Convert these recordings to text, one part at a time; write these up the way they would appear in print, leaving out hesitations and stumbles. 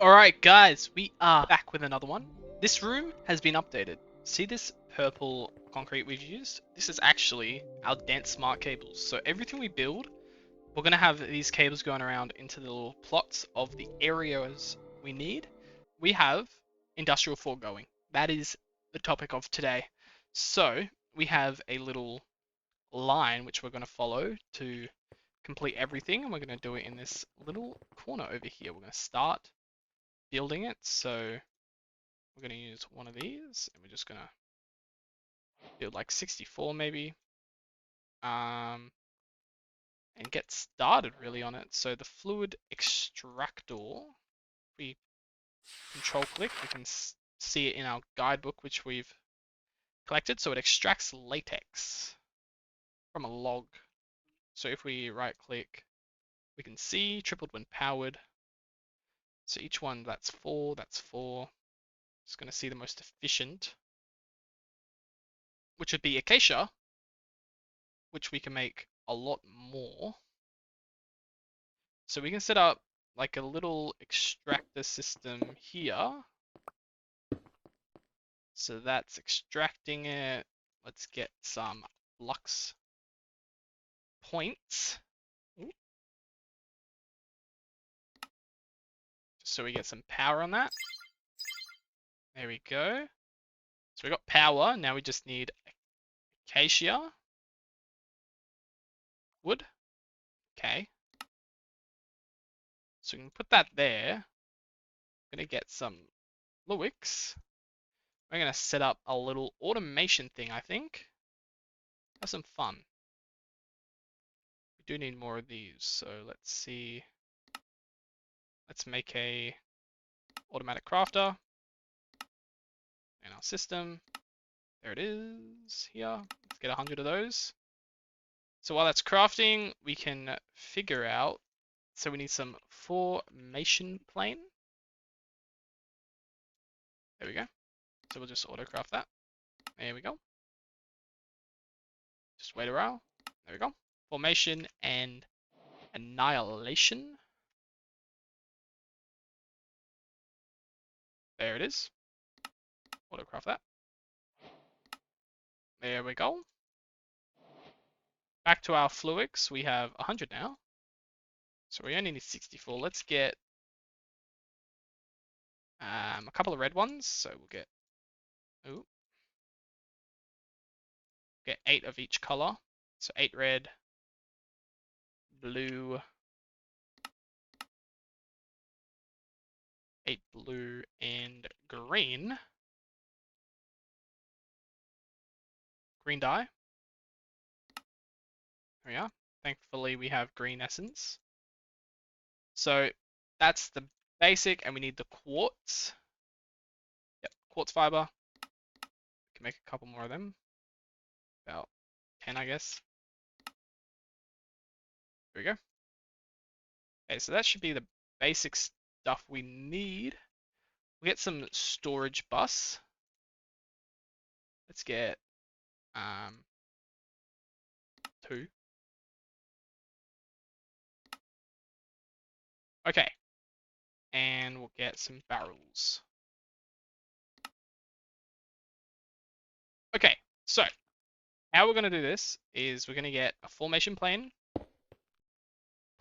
Alright guys, we are back with another one. This room has been updated. See this purple concrete we've used? This is actually our dense smart cables. So everything we build, we're going to have these cables going around into the little plots of the areas we need. We have Industrial Foregoing. That is the topic of today. So we have a little line which we're going to follow to complete everything, and we're going to do it in this little corner over here. We're going to start building it. So we're going to use one of these, and we're just going to build like 64 maybe, and get started really on it. So the fluid extractor, if we control click, we can see it in our guidebook which we've collected. So it extracts latex from a log. So if we right click, we can see tripled when powered. So each one, that's 4, that's 4. Just going to see the most efficient, which would be acacia, which we can make a lot more. So we can set up like a little extractor system here. So that's extracting it. Let's get some flux points. Ooh. Just so we get some power on that. There we go. So we got power. Now we just need acacia wood. Okay. So we can put that there. I'm gonna get some Fluix. We're gonna set up a little automation thing, I think. Have some fun. We do need more of these, so let's see. Let's make a automatic crafter in our system. There it is here. Let's get 100 of those. So while that's crafting, we can figure out. So we need some formation plane. There we go. So we'll just auto craft that. There we go. Just wait a while. There we go. Formation and annihilation. There it is. Auto craft that. There we go. Back to our Fluix. We have 100 now. So we only need 64. Let's get a couple of red ones. So we'll get, ooh, get 8 of each color. So 8 red, blue, 8 blue, and green. Green dye. There we are. Thankfully we have green essence. So that's the basic, and we need the quartz. Yep, quartz fiber. We can make a couple more of them. About 10, I guess. There we go. Okay, so that should be the basic stuff we need. We'll get some storage bus. Let's get 2. Okay. And we'll get some barrels. Okay, so how we're going to do this is we're going to get a formation plane,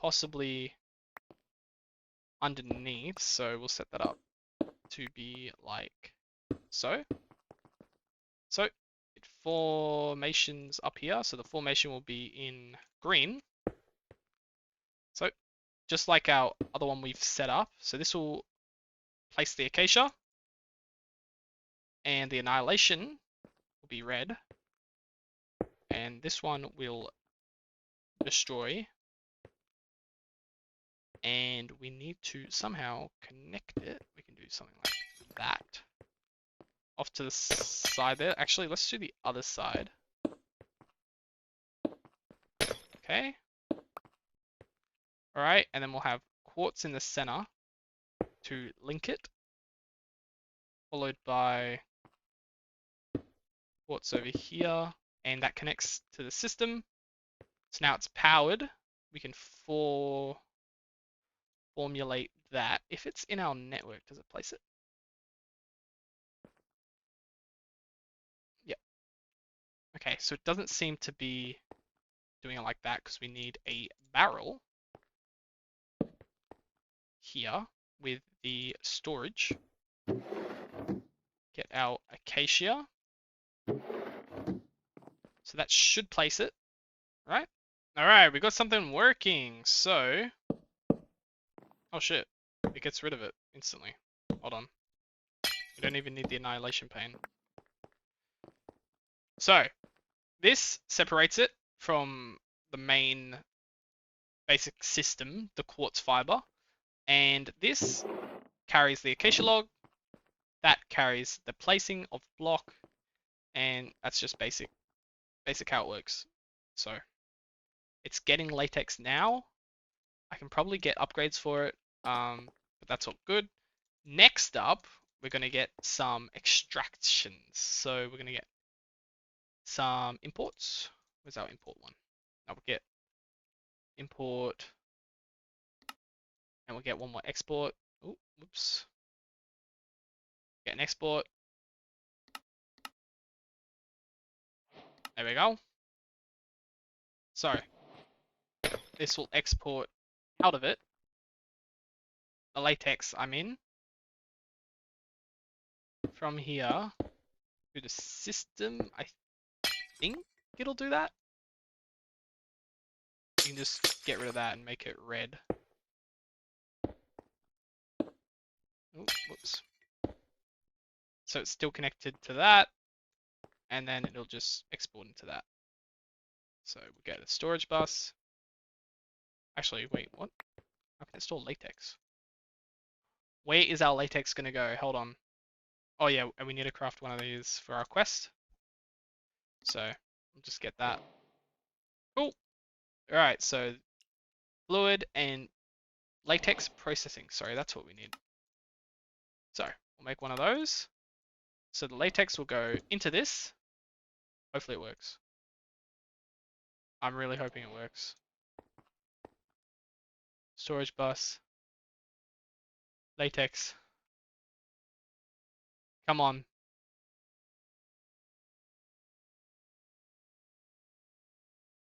possibly underneath. So we'll set that up to be like so. So it formations up here. So the formation will be in green. So just like our other one we've set up. So this will place the acacia, and the annihilation will be red, and this one will destroy, and we need to somehow connect it. We can do something like that off to the side there. Actually, let's do the other side. Okay. All right, and then we'll have quartz in the center to link it, followed by quartz over here, and that connects to the system. So now it's powered. We can formulate that. If it's in our network, does it place it? Yep. Okay, so it doesn't seem to be doing it like that because we need a barrel here with the storage. Get our acacia. So that should place it, right? All right, we got something working. So, oh shit, it gets rid of it instantly. Hold on. We don't even need the annihilation pane. So, this separates it from the main basic system, the quartz fiber, and this carries the acacia log, that carries the placing of block, and that's just basic how it works. So, it's getting latex now. I can probably get upgrades for it, but that's all good. Next up, we're going to get some extractions. So we're going to get some imports. Where's our import one? Now we'll get import, and we'll get one more export. Oh, whoops. Get an export. There we go. So this will export out of it the latex I'm in from here to the system. I think it'll do that. You can just get rid of that and make it red. Oh, whoops. So it's still connected to that, and then it'll just export into that. So we'll get a storage bus. Actually, wait, what? I can install latex. Where is our latex going to go? Hold on. Oh yeah, and we need to craft one of these for our quest. So we'll just get that. Cool. Alright, so fluid and latex processing. Sorry, that's what we need. So we'll make one of those. So the latex will go into this. Hopefully it works. I'm really hoping it works. Storage bus. Latex. Come on.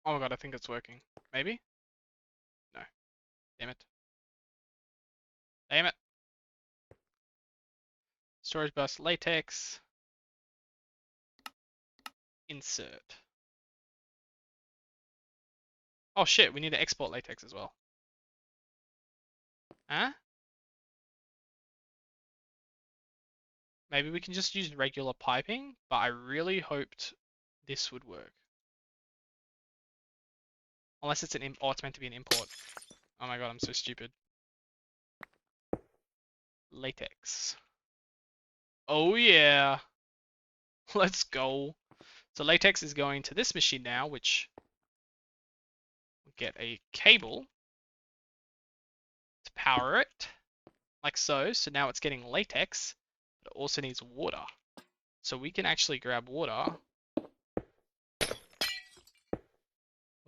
Oh my god, I think it's working. Maybe? No. Damn it. Damn it. Storage bus latex. Insert. Oh shit, we need to export latex as well. Huh? Maybe we can just use regular piping, but I really hoped this would work. Unless it's an oh, it's meant to be an import. Oh my god, I'm so stupid. Latex. Oh yeah. Let's go. So latex is going to this machine now, which will get a cable to power it, like so. So now it's getting latex, but it also needs water. So we can actually grab water.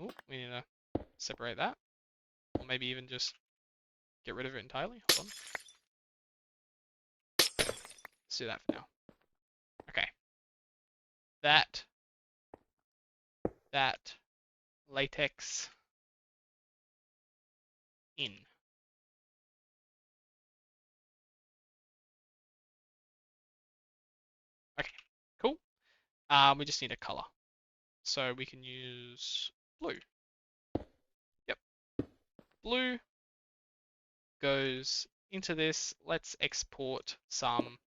Oh, we need to separate that. Or maybe even just get rid of it entirely. Hold on. Let's do that for now. Okay. That latex in. Okay, cool. We just need a color. So we can use blue. Yep. Blue goes into this. Let's export some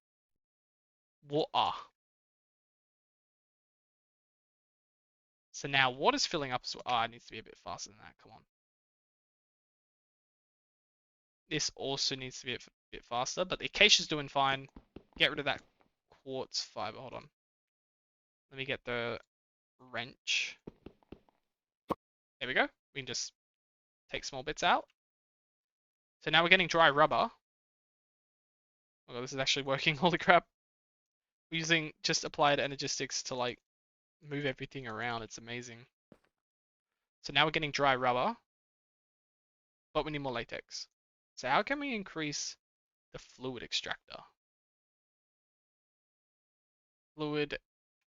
water. So now water's filling up as well. Oh, it needs to be a bit faster than that. Come on. This also needs to be a bit faster, but the acacia's doing fine. Get rid of that quartz fiber. Hold on. Let me get the wrench. There we go. We can just take small bits out. So now we're getting dry rubber. Oh god, this is actually working. Holy crap. We're using just applied energistics to like move everything around. It's amazing. So now we're getting dry rubber, but we need more latex. So how can we increase the fluid extractor? Fluid,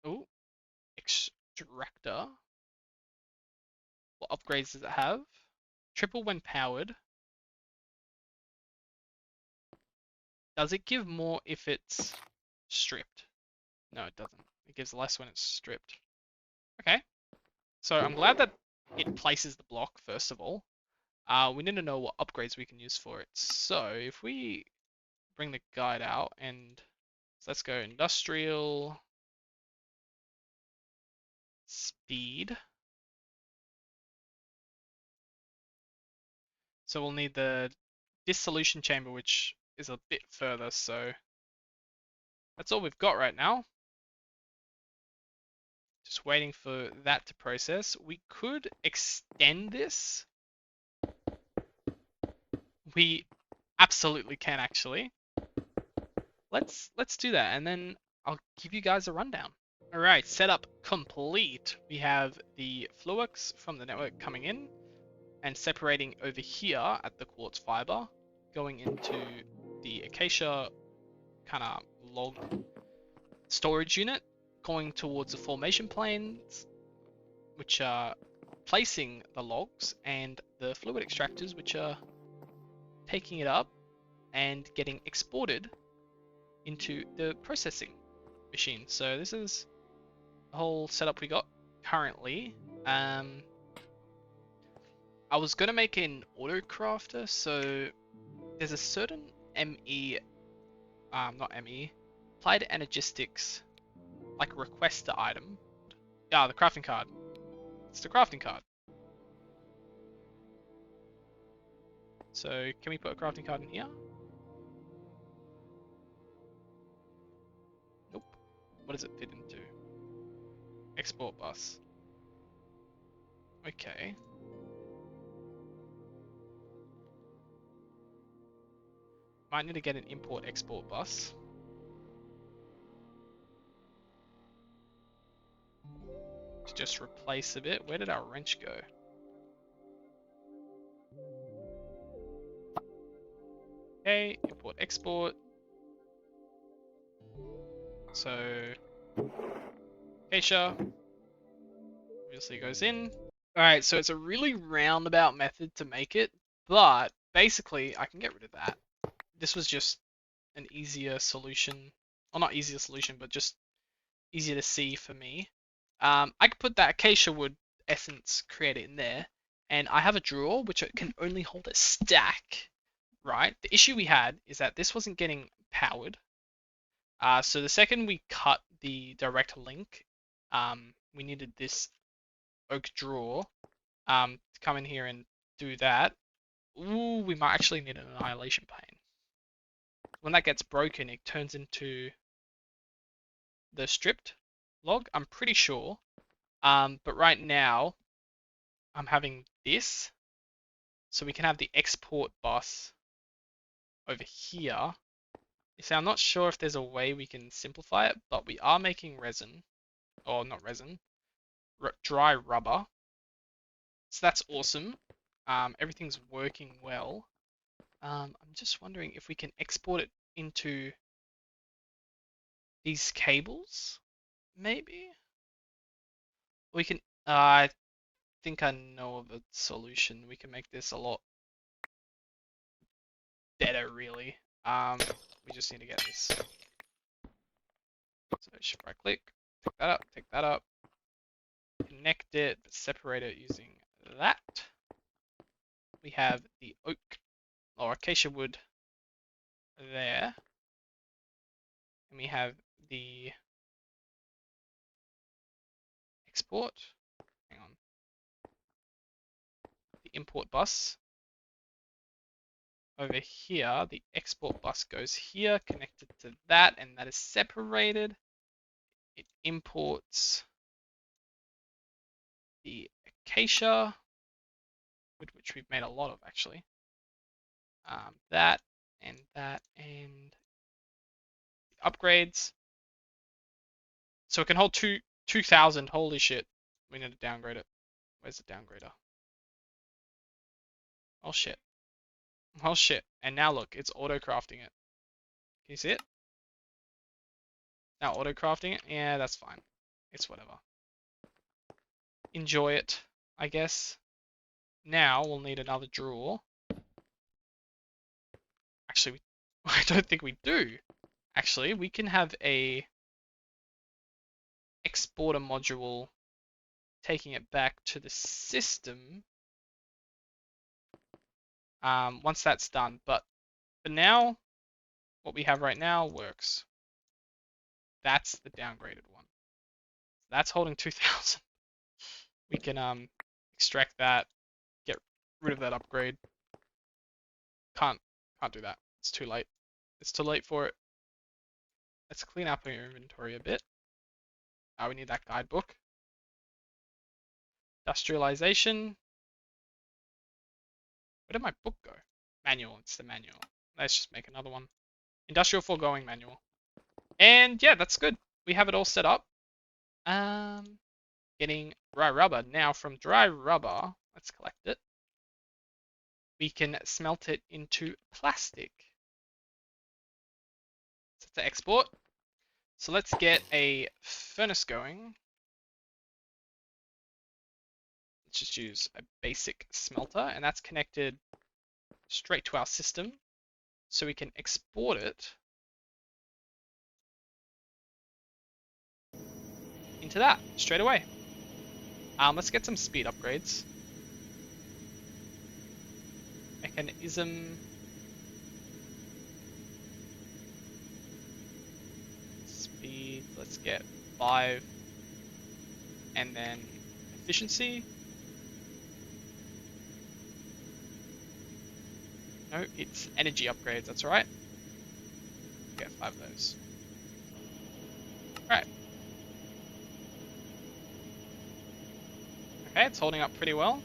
oh, extractor. What upgrades does it have? Triple when powered. Does it give more if it's stripped? No, it doesn't. It gives less when it's stripped. Okay. So I'm glad that it places the block, first of all. We need to know what upgrades we can use for it. So if we bring the guide out and let's go industrial speed. So we'll need the dissolution chamber, which is a bit further. So that's all we've got right now. Just waiting for that to process. We could extend this. We absolutely can actually. Let's do that, and then I'll give you guys a rundown. All right, setup complete. We have the Fluix from the network coming in and separating over here at the quartz fiber, going into the acacia kind of log storage unit, going towards the formation planes, which are placing the logs, and the fluid extractors, which are taking it up and getting exported into the processing machine. So this is the whole setup we got currently. I was gonna make an auto crafter, so there's a certain ME, not ME, applied energistics, like request the item. Yeah, the crafting card. It's the crafting card. So can we put a crafting card in here? Nope. What does it fit into? Export bus. Okay. Might need to get an import export bus. To just replace a bit. Where did our wrench go? Okay, import export. So acacia obviously goes in. Alright, so it's a really roundabout method to make it, but basically I can get rid of that. This was just an easier solution. Well, not easier solution, but just easier to see for me. I could put that acacia wood essence creator in there, and I have a drawer which can only hold a stack, right? The issue we had is that this wasn't getting powered. So the second we cut the direct link, we needed this oak drawer to come in here and do that. Ooh, we might actually need an annihilation pane. When that gets broken, it turns into the stripped log, I'm pretty sure. But right now, I'm having this. So we can have the export bus over here. So I'm not sure if there's a way we can simplify it, but we are making resin. Or not resin. Dry rubber. So that's awesome. Everything's working well. I'm just wondering if we can export it into these cables, maybe? We can, I think I know of a solution. We can make this a lot better, really. We just need to get this. So shift right click, take that up, connect it, separate it using that. We have the oak or acacia wood there. And we have the export, hang on, the import bus. Over here, the export bus goes here, connected to that, and that is separated. It imports the acacia, which we've made a lot of actually. That and upgrades. So it can hold 2,000. Holy shit. We need to downgrade it. Where's the downgrader? Oh shit. Oh shit. And now look, it's auto crafting it. Can you see it? Now auto crafting it? Yeah, that's fine. It's whatever. Enjoy it, I guess. Now we'll need another drawer. Actually, I don't think we do. Actually, we can have a exporter module taking it back to the system once that's done. But for now, what we have right now works. That's the downgraded one. That's holding 2000. We can extract that, get rid of that upgrade. Can't do that. It's too late. It's too late for it. Let's clean up our inventory a bit. We need that guidebook. Industrialization. Where did my book go? Manual. It's the manual. Let's just make another one. Industrial Foregoing manual. And yeah, that's good. We have it all set up. Getting dry rubber. Now from dry rubber, let's collect it. We can smelt it into plastic. So to export. So let's get a furnace going. Let's just use a basic smelter, and that's connected straight to our system. So we can export it into that straight away. Let's get some speed upgrades. Mechanism. Speed, let's get 5. And then efficiency. No, it's energy upgrades, that's alright. Get 5 of those. Alright. Okay, it's holding up pretty well.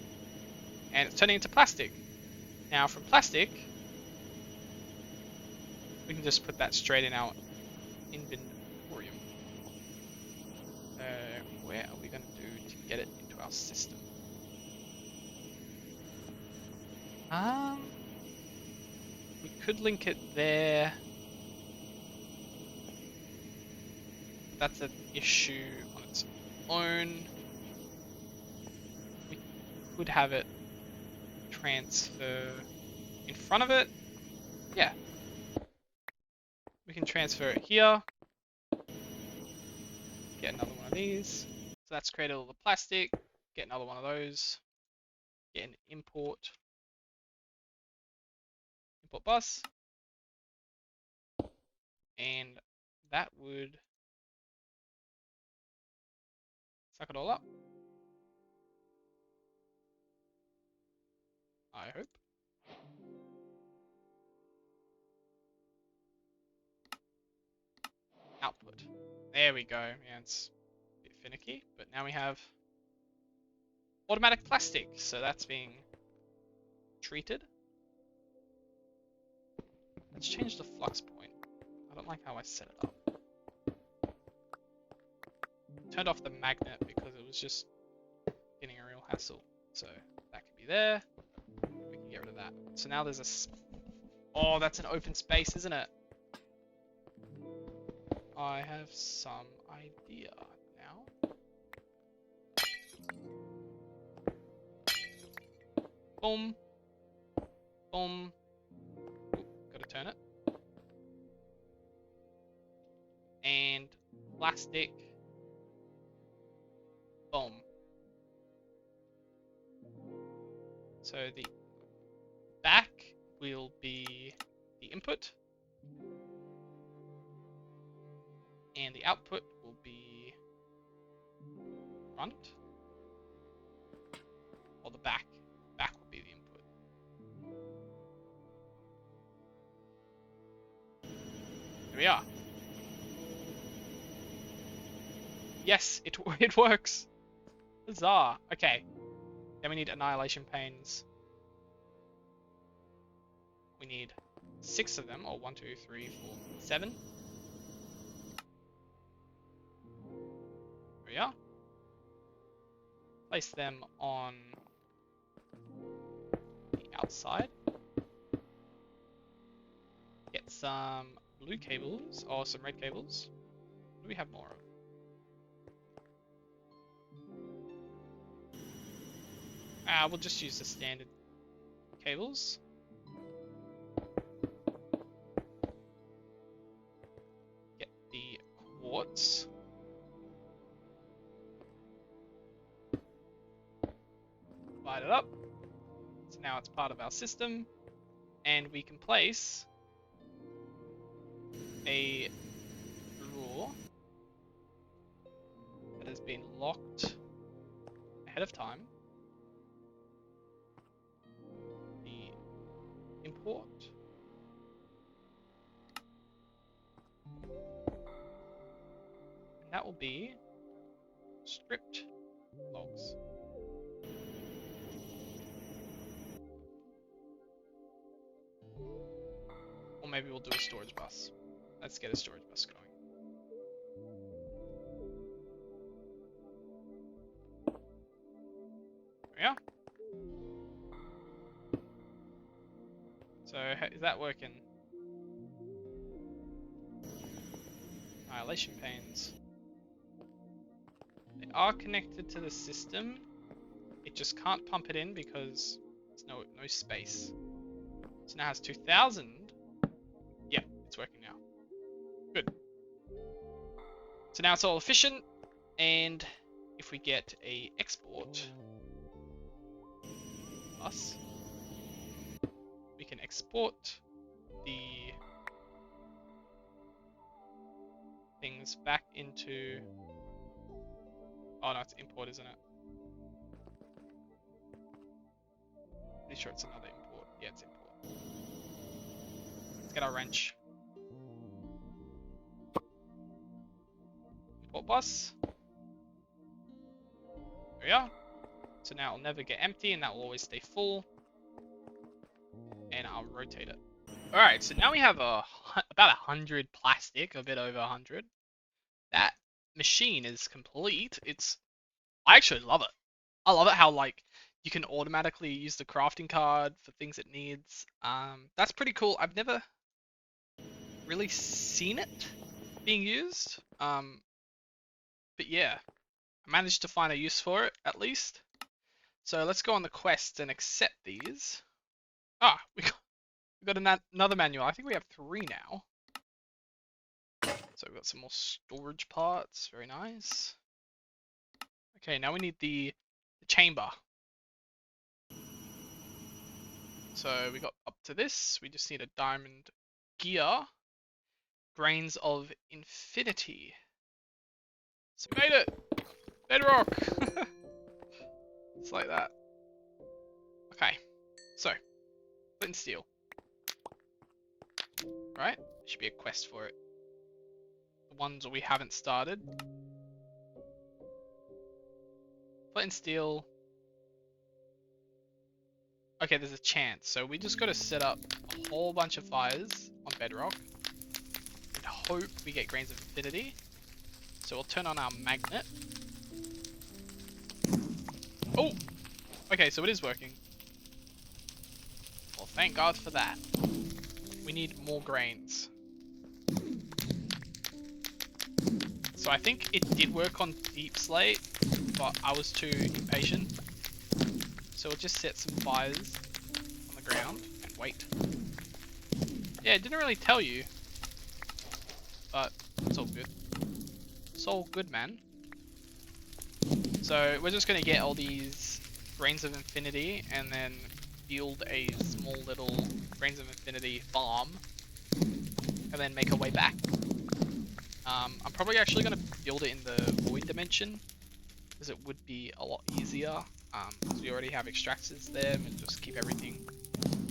And it's turning into plastic. Now from plastic, we can just put that straight in our inventorium. Where are we going to do to get it into our system? We could link it there. That's an issue on its own. We could have it transfer in front of it. Yeah. We can transfer it here. Get another one of these. So that's created all the plastic. Get another one of those. Get an import bus. And that would suck it all up. I hope. Output. There we go. Yeah, it's a bit finicky, but now we have automatic plastic. So that's being treated. Let's change the flux point. I don't like how I set it up. Turned off the magnet because it was just getting a real hassle. So that could be there. We can get rid of that. So now there's a... Oh, that's an open space, isn't it? I have some idea now. Boom. Boom. Ooh, gotta turn it. And plastic. Boom. So the back will be the input. And the output will be front. Or the back. Back will be the input. Here we are. Yes, it works. Huzzah. Okay. Then we need annihilation panes. We need 6 of them, or 1, 2, 3, 4, 7. Here we are. Place them on the outside. some blue cables or some red cables. What do we have more of? We'll just use the standard cables. Get the quartz. Light it up. So now it's part of our system. And we can place a drawer that has been locked ahead of time. The import. And that will be stripped logs. Or maybe we'll do a storage bus. Let's get a storage bus going. There we are. So, is that working? Annihilation panes. They are connected to the system. It just can't pump it in because there's no space. So now it has 2000. Yeah, it's working now. Good. So now it's all efficient, and if we get a export bus, we can export the things back into. Oh no, it's import, isn't it? Pretty sure it's another import. Yeah, it's import. Let's get our wrench. Import bus. There we are. So now it'll never get empty, and that will always stay full. And I'll rotate it. Alright, so now we have about 100 plastic, a bit over 100. That machine is complete. I actually love it. I love it how like you can automatically use the crafting card for things it needs. That's pretty cool. I've never really seen it being used. But yeah, I managed to find a use for it at least. So let's go on the quest and accept these. We got another manual. I think we have 3 now. So we've got some more storage parts. Very nice. Okay, now we need the chamber. So we got up to this. We just need a diamond gear. Grains of infinity. So we made it! Bedrock! It's like that. Okay, so flint and steel. Right? Should be a quest for it. The ones we haven't started. Flint and steel. Okay, there's a chance. So we just got to set up a whole bunch of fires on bedrock and hope we get grains of infinity. So we'll turn on our magnet. Oh! Okay, so it is working. Well, thank God for that. We need more grains. So I think it did work on Deep Slate, but I was too impatient. So we'll just set some fires on the ground and wait. Yeah, it didn't really tell you, but it's all good. It's all good, man. So we're just gonna get all these grains of infinity and then build a small little grains of infinity farm and then make our way back. I'm probably actually gonna build it in the void dimension because it would be a lot easier. Because we already have extractors there and just keep everything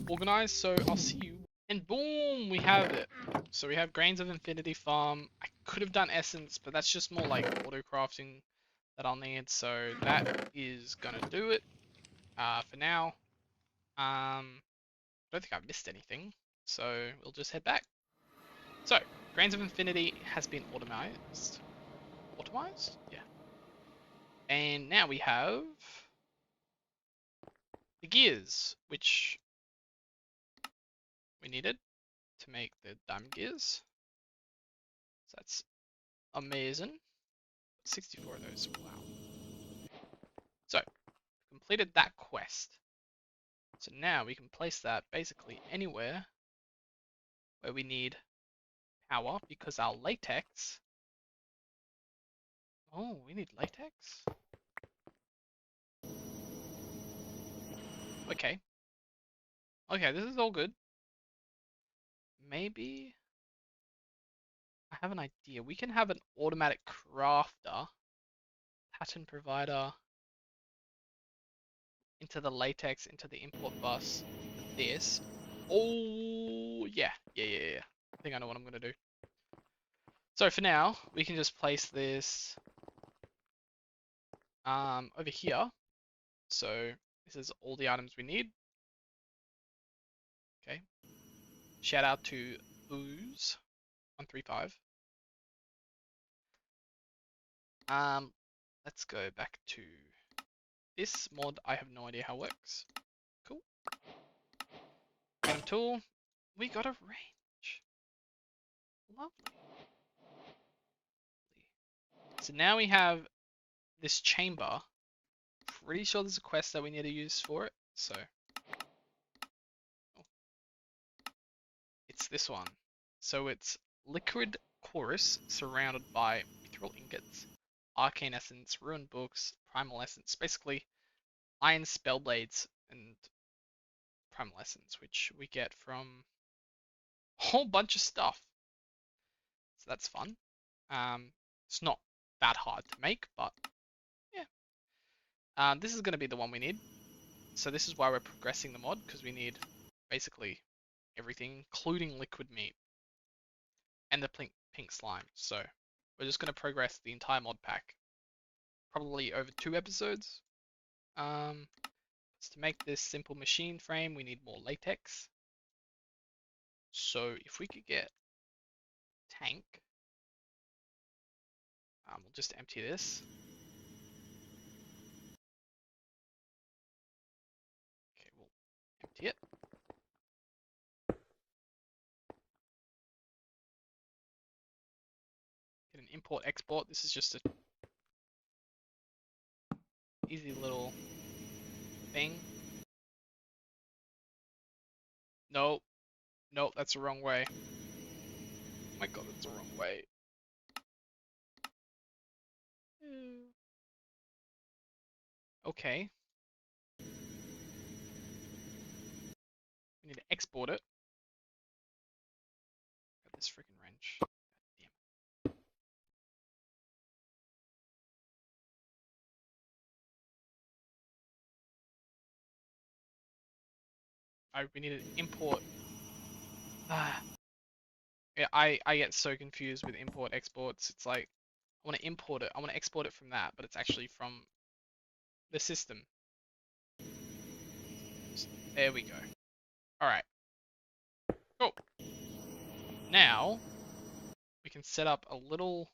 organized. So I'll see you. And boom, we have it. So we have grains of infinity farm. I could have done essence, but that's just more like auto crafting that I'll need. So that is gonna do it for now. I don't think I've missed anything. So we'll just head back. So grains of infinity has been automized. Automized? Yeah. And now we have the gears, which we needed to to make the diamond gears. So that's amazing. 64 of those. Wow. So, completed that quest. So now we can place that basically anywhere where we need power because our latex. Oh, we need latex? Okay. Okay, this is all good. Maybe I have an idea. We can have an automatic crafter, pattern provider, into the latex, into the import bus, for this. Oh, yeah. I think I know what I'm going to do. So for now, we can just place this over here. So this is all the items we need. Okay. Shout out to Booze135. Let's go back to this mod. I have no idea how it works. Cool. Item tool. We got a range. Lovely. So now we have this chamber. Pretty sure there's a quest that we need to use for it. So it's this one. So it's liquid chorus surrounded by mithril ingots, arcane essence, ruined books, primal essence, basically iron spell blades and primal essence, which we get from a whole bunch of stuff. So that's fun. It's not that hard to make, but yeah. This is going to be the one we need. So this is why we're progressing the mod, because we need basically everything, including liquid meat and the pink slime. So we're just going to progress the entire mod pack, probably over 2 episodes. To make this simple machine frame, we need more latex. So if we could get tank, we'll just empty this. Okay, we'll empty it. Get an import export. This is just a easy little thing. Nope, that's the wrong way. Oh my god, that's the wrong way. Okay. We need to export it. Got this freaking wrench. God damn it. We need to import. Yeah, I get so confused with import exports. It's like I want to import it. I want to export it from that, but it's actually from the system. There we go. All right. Cool. Now we can set up a little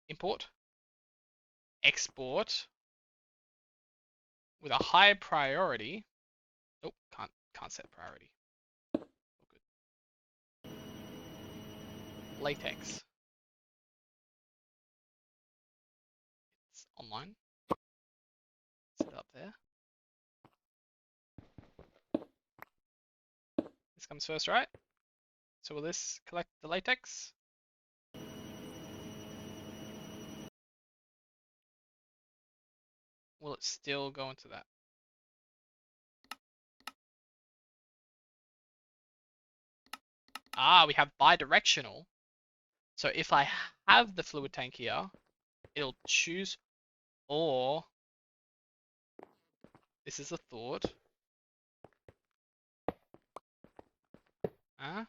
import, export with a high priority. Oh, can't set priority. Oh, good. Latex. It's online. Set it up there. This comes first, right? So will this collect the latex? Will it still go into that? Ah, we have bidirectional. So if I have the fluid tank here, it'll choose, or this is a thought. Hold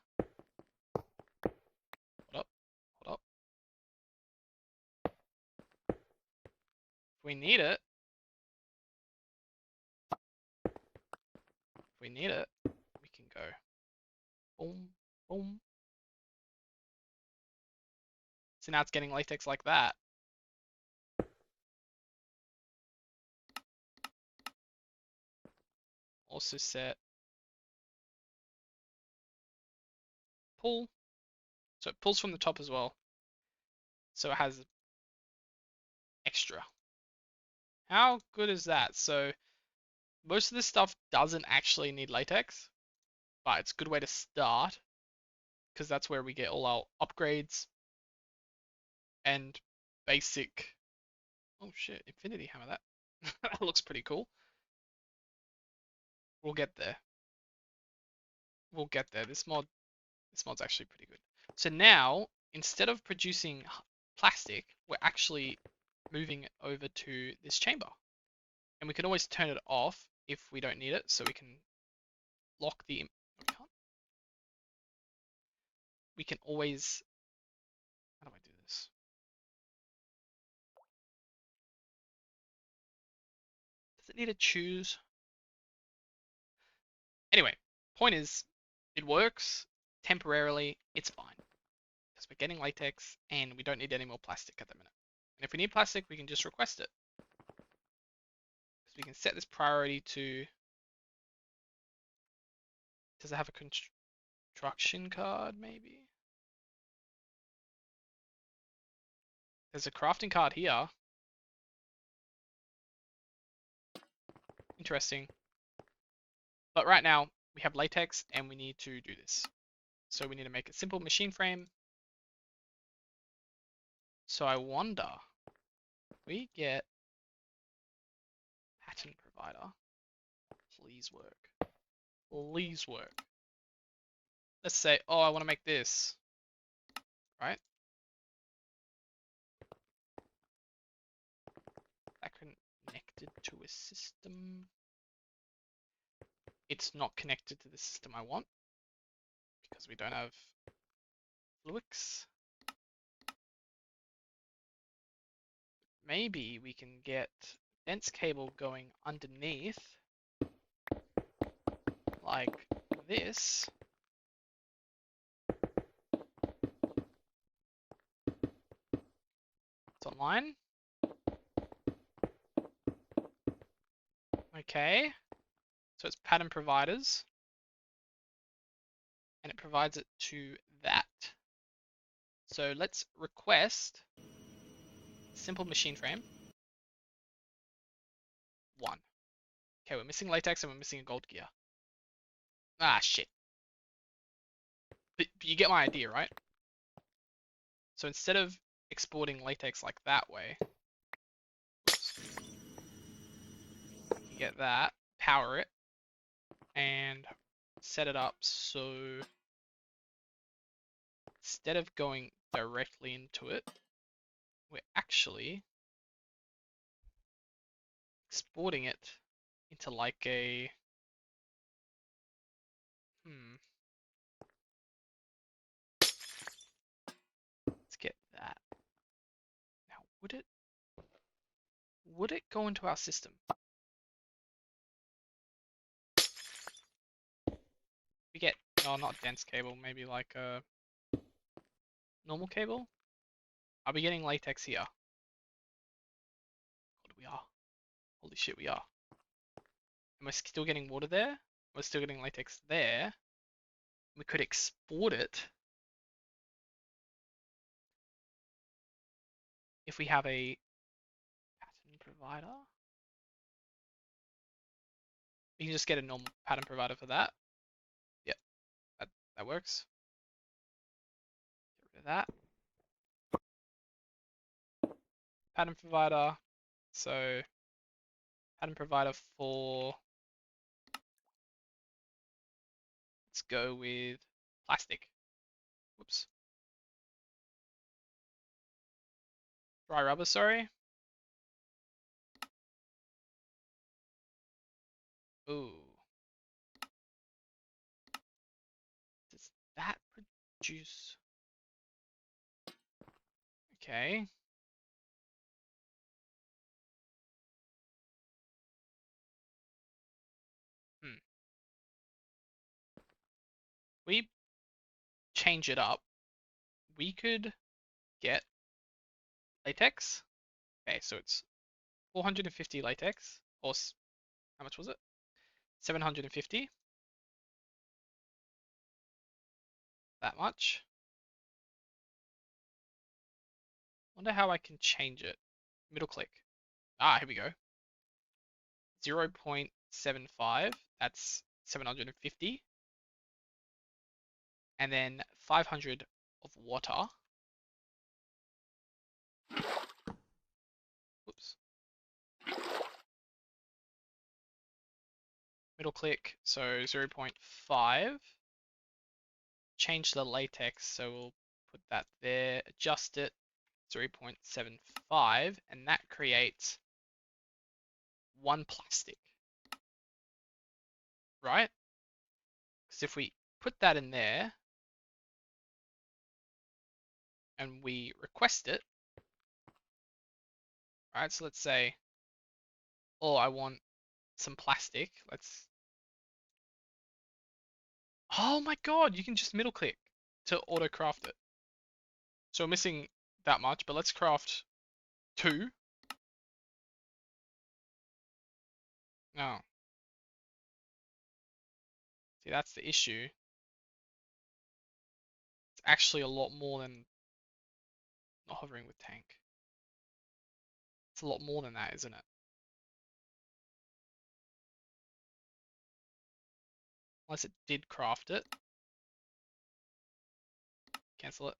up. If we need it, we can go boom, boom. So now it's getting latex like that. Also set pull. So it pulls from the top as well. So it has extra. How good is that? So most of this stuff doesn't actually need latex, but it's a good way to start because that's where we get all our upgrades and basic. Oh shit, Infinity Hammer that. That looks pretty cool. We'll get there. We'll get there. This mod's actually pretty good. So now, instead of producing plastic, we're actually moving it over to this chamber. And we can always turn it off if we don't need it, so we can lock the... No, we can't. We can always... How do I do this? Does it need to choose? Anyway, point is, it works temporarily, it's fine. Because we're getting latex and we don't need any more plastic at the minute. And if we need plastic, we can just request it. So we can set this priority to... Does it have a construction card, maybe? There's a crafting card here. Interesting. But right now, we have latex and we need to do this. So we need to make a simple machine frame. So I wonder, we get pattern provider. Please work. Please work. Let's say, oh, I want to make this. Right? That connected to a system. It's not connected to the system I want because we don't have Fluix. Maybe we can get dense cable going underneath like this. It's online. Okay. So it's pattern providers. And it provides it to that. So let's request simple machine frame. 1. Okay, we're missing latex and we're missing a gold gear. Ah, shit. But you get my idea, right? So instead of exporting latex like that way, you get that, power it, and set it up so instead of going directly into it, we're actually exporting it into like a let's get that. Now would it go into our system? We get no, not dense cable, maybe like a normal cable. Are we getting latex here? God, we are. Holy shit, we are. Am I still getting water there? We're still getting latex there. We could export it if we have a pattern provider. We can just get a normal pattern provider for that. Yep, that works. Get rid of that. Pattern provider. So pattern provider for, let's go with plastic. Whoops. Dry rubber, sorry. Ooh. Does that produce? Okay. We change it up. We could get latex. Okay, so it's 450 latex, or how much was it? 750. that much. Wonder how I can change it. Middle click. Ah, here we go. 0.75, that's 750. And then 500 of water. Oops. Middle click, so 0.5. Change the latex, so we'll put that there, adjust it, 0.75, and that creates one plastic, right? Because if we put that in there and we request it, right? So let's say, oh, I want some plastic. Oh my God, you can just middle click to auto craft it. So we're missing that much, but let's craft 2. No. See, that's the issue. It's actually a lot more than not hovering with tank. It's a lot more than that, isn't it? Unless it did craft it. Cancel it.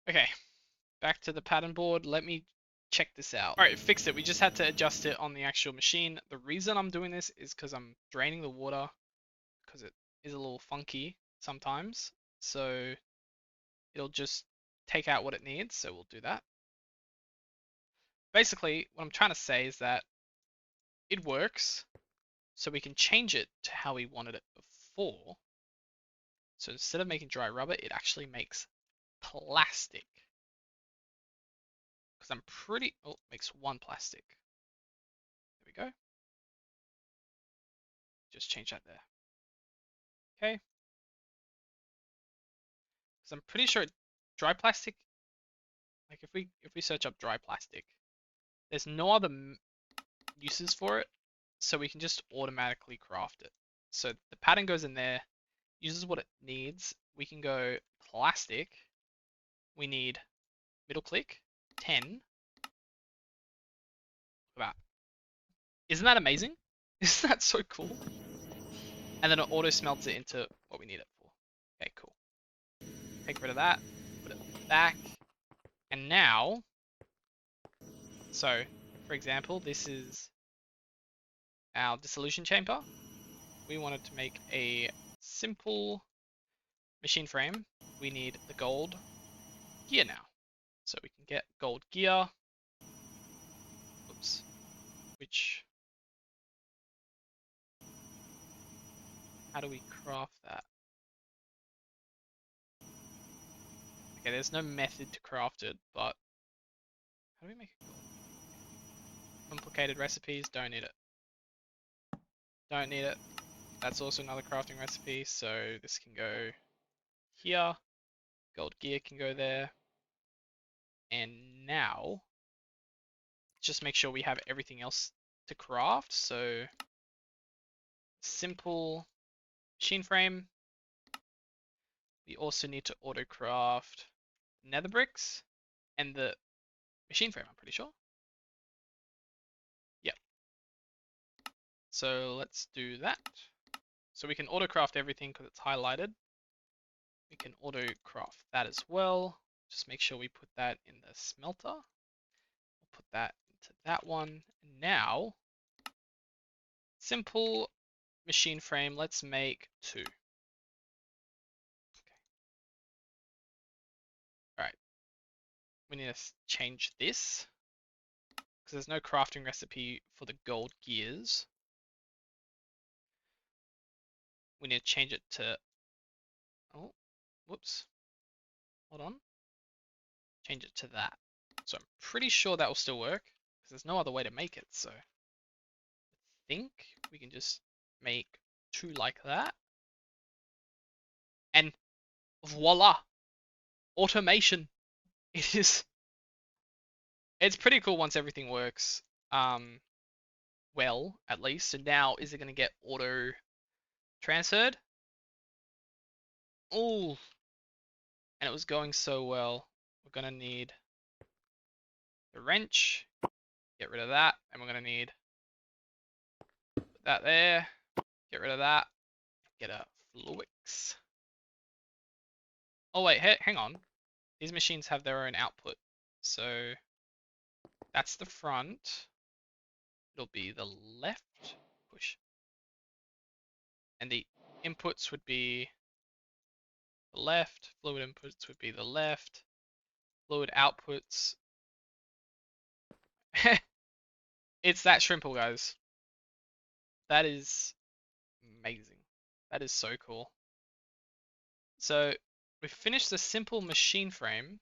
Okay, back to the pattern board. Let me check this out. All right, fixed it. We just had to adjust it on the actual machine. The reason I'm doing this is because I'm draining the water because it is a little funky sometimes. So it'll just take out what it needs. So we'll do that. Basically, what I'm trying to say is that it works. So we can change it to how we wanted it before. So instead of making dry rubber, it actually makes plastic. Because I'm pretty, oh, it makes one plastic. There we go. Just change that there. Okay. Because I'm pretty sure dry plastic, like if we search up dry plastic, there's no other uses for it. So we can just automatically craft it. So the pattern goes in there, uses what it needs. We can go plastic. We need middle click, 10. Look at that. Isn't that amazing? Isn't that so cool? And then it auto smelts it into what we need it for. Okay, cool. Take rid of that, put it back. And now, so for example, this is our dissolution chamber. We wanted to make a simple machine frame. We need the gold gear now. So we can get gold gear. Oops. How do we craft that? Okay, there's no method to craft it, but how do we make it gold? Complicated recipes, don't need it. Don't need it. That's also another crafting recipe, so this can go here. Gold gear can go there. And now, just make sure we have everything else to craft. So, simple machine frame. We also need to auto craft nether bricks and the machine frame, I'm pretty sure. Yep. So let's do that. So we can auto craft everything because it's highlighted. We can auto craft that as well. Just make sure we put that in the smelter. We'll put that into that one. And now, simple machine frame, let's make 2. Okay. Alright. We need to change this because there's no crafting recipe for the gold gears. We need to change it to, oh, whoops. Hold on. Change it to that. So I'm pretty sure that will still work because there's no other way to make it. So I think we can just make 2 like that. And voila, automation. It's pretty cool once everything works well, at least. So now is it going to get auto Transferred. Oh, and it was going so well. We're gonna need the wrench. Get rid of that, and we're gonna need that there. Get rid of that. Get a Fluix. Oh wait, hang on. These machines have their own output. So that's the front. It'll be the left. Push. And the inputs would be the left. Fluid inputs would be the left. Fluid outputs. It's that simple, guys. That is amazing. That is so cool. So we've finished the simple machine frame.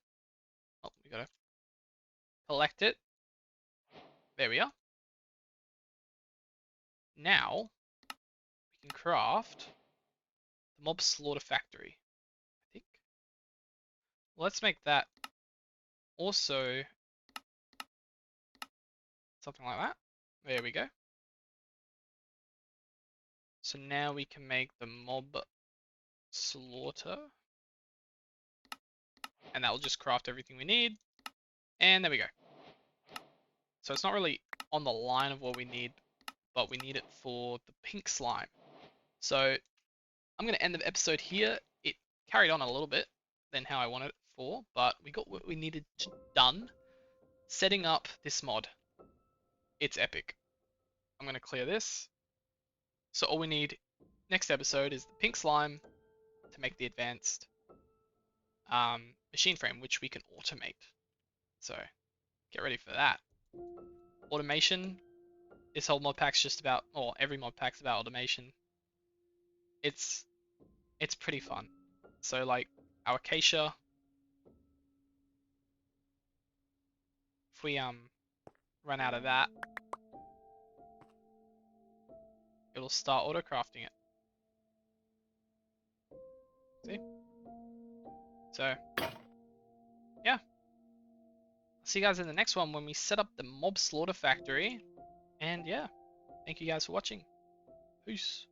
Oh, we gotta collect it. There we are. Now we can craft the mob slaughter factory, I think. Let's make that also something like that. There we go. So now we can make the mob slaughter. And that will just craft everything we need. And there we go. So it's not really on the line of what we need, but we need it for the pink slime. So I'm going to end the episode here. It carried on a little bit than how I wanted it for, but we got what we needed done. Setting up this mod. It's epic. I'm going to clear this. So all we need next episode is the pink slime to make the advanced machine frame, which we can automate. So get ready for that. Automation. This whole mod pack's just about, or every mod pack's about automation. It's pretty fun. So like our acacia, if we run out of that, it'll start auto crafting it. See? So yeah. I'll see you guys in the next one when we set up the mob slaughter factory. And yeah, thank you guys for watching. Peace.